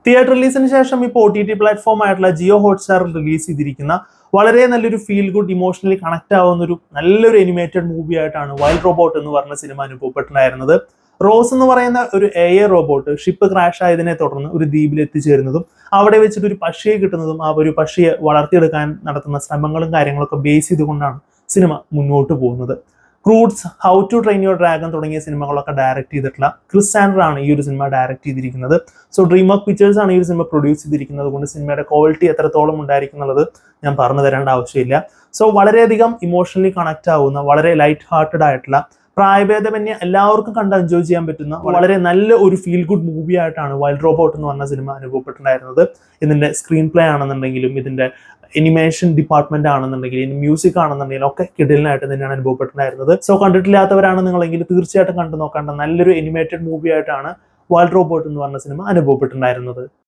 Theatre റിലീസിന് ശേഷം ഇപ്പോൾ OTT പ്ലാറ്റ്ഫോം ആയിട്ടുള്ള ജിയോ ഹോട്ട്സ്റ്റാറിൽ റിലീസ് ചെയ്തിരിക്കുന്ന വളരെ നല്ലൊരു ഫീൽ ഗുഡ് ഇമോഷണലി കണക്ട് ആവുന്ന ഒരു നല്ലൊരു അനിമേറ്റഡ് മൂവി ആയിട്ടാണ് വൈൽഡ് റോബോട്ട് എന്ന് പറഞ്ഞ സിനിമ അനുഭവപ്പെട്ടിട്ടുണ്ടായിരുന്നത്. റോസ് എന്ന് പറയുന്ന ഒരു AI റോബോട്ട് ഷിപ്പ് ക്രാഷ് ആയതിനെ തുടർന്ന് ഒരു ദ്വീപിൽ എത്തിച്ചേരുന്നതും അവിടെ വെച്ചിട്ട് ഒരു പക്ഷിയെ കിട്ടുന്നതും ആ ഒരു പക്ഷിയെ വളർത്തിയെടുക്കാൻ നടത്തുന്ന ശ്രമങ്ങളും കാര്യങ്ങളൊക്കെ ബേസ് ചെയ്തുകൊണ്ടാണ് സിനിമ മുന്നോട്ട് പോകുന്നത്. Croods, how to train your dragon തുടങ്ങിയ സിനിമകളൊക്കെ ഡയറക്ട് ചെയ്തിട്ടുള്ള ക്രിസ് സാൻഡർ ആണ് ഈ ഒരു സിനിമ ഡയറക്ട് ചെയ്തിരിക്കുന്നത്. സോ ഡ്രീം വർക്ക് പിക്ചേഴ്സ് ആണ് ഈ ഒരു സിനിമ പ്രൊഡ്യൂസ് ചെയ്തിരിക്കുന്നത്. കൊണ്ട് സിനിമയുടെ ക്വാളിറ്റി എത്രത്തോളം ഉണ്ടായിരിക്കും എന്നുള്ളത് ഞാൻ പറഞ്ഞു തരേണ്ട ആവശ്യമില്ല. സോ വളരെയധികം ഇമോഷണലി കണക്ട് ആവുന്ന, വളരെ ലൈറ്റ് ഹാർട്ടഡ് ആയിട്ടുള്ള, പ്രായഭേദമന്യേ എല്ലാവർക്കും കണ്ട് എൻജോയ് ചെയ്യാൻ പറ്റുന്ന വളരെ നല്ല ഒരു ഫീൽ ഗുഡ് മൂവി ആയിട്ടാണ് വൈൽഡ് റോബോട്ട് എന്ന് പറഞ്ഞ സിനിമ അനുഭവപ്പെട്ടിട്ടുണ്ടായിരുന്നത്. ഇതിന്റെ സ്ക്രീൻ പ്ലേ ആണെന്നുണ്ടെങ്കിലും, ഇതിന്റെ അനിമേഷൻ ഡിപ്പാർട്ട്മെന്റ് ആണെന്നുണ്ടെങ്കിലും, മ്യൂസിക് ആണെന്നുണ്ടെങ്കിലും ഒക്കെ കിടിലനായിട്ട് തന്നെയാണ് അനുഭവപ്പെട്ടിട്ടുണ്ടായിരുന്നത്. സോ കണ്ടിട്ടില്ലാത്തവരാണ് നിങ്ങളെങ്കിൽ തീർച്ചയായിട്ടും കണ്ടു നോക്കേണ്ട നല്ലൊരു അനിമേറ്റഡ് മൂവി ആയിട്ടാണ് വൈൽഡ് റോബോട്ട് എന്ന് പറഞ്ഞ സിനിമ അനുഭവപ്പെട്ടിട്ടുണ്ടായിരുന്നത്.